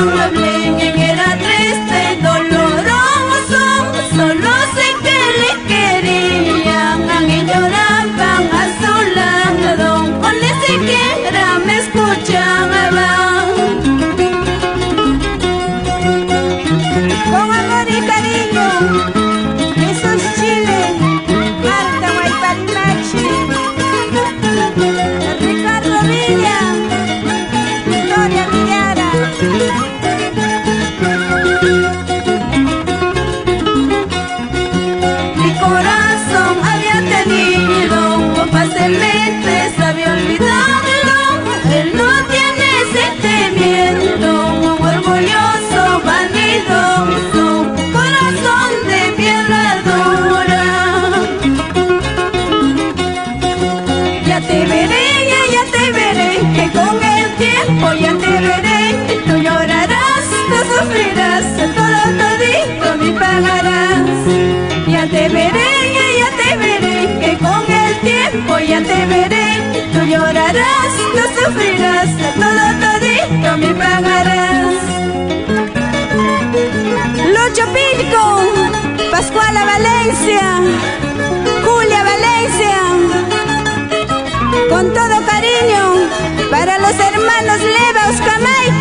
amable, era triste y doloroso, solo sé que le querían y lloraban a su lado, o ni siquiera me escuchaban. Con amor y cariño, Jesús Chile, Marta Guayparimachi, Ricardo Villa, Victoria Villara. Mi corazón había tenido fácilmente, sabía olvidarlo. Él no tiene sentimiento, orgulloso, vanidoso, corazón de piedra dura. Ya te veré, que con el tiempo ya te veré. Tú llorarás, tú sufrirás, todo todito me pagarás. Ya te veré, que con el tiempo ya te veré. Tú llorarás, tú sufrirás, todo todito me pagarás. Lucho Pilco, Pascuala Valencia, Julia Valencia, con todo cariño para los hermanos Leva Oscamay.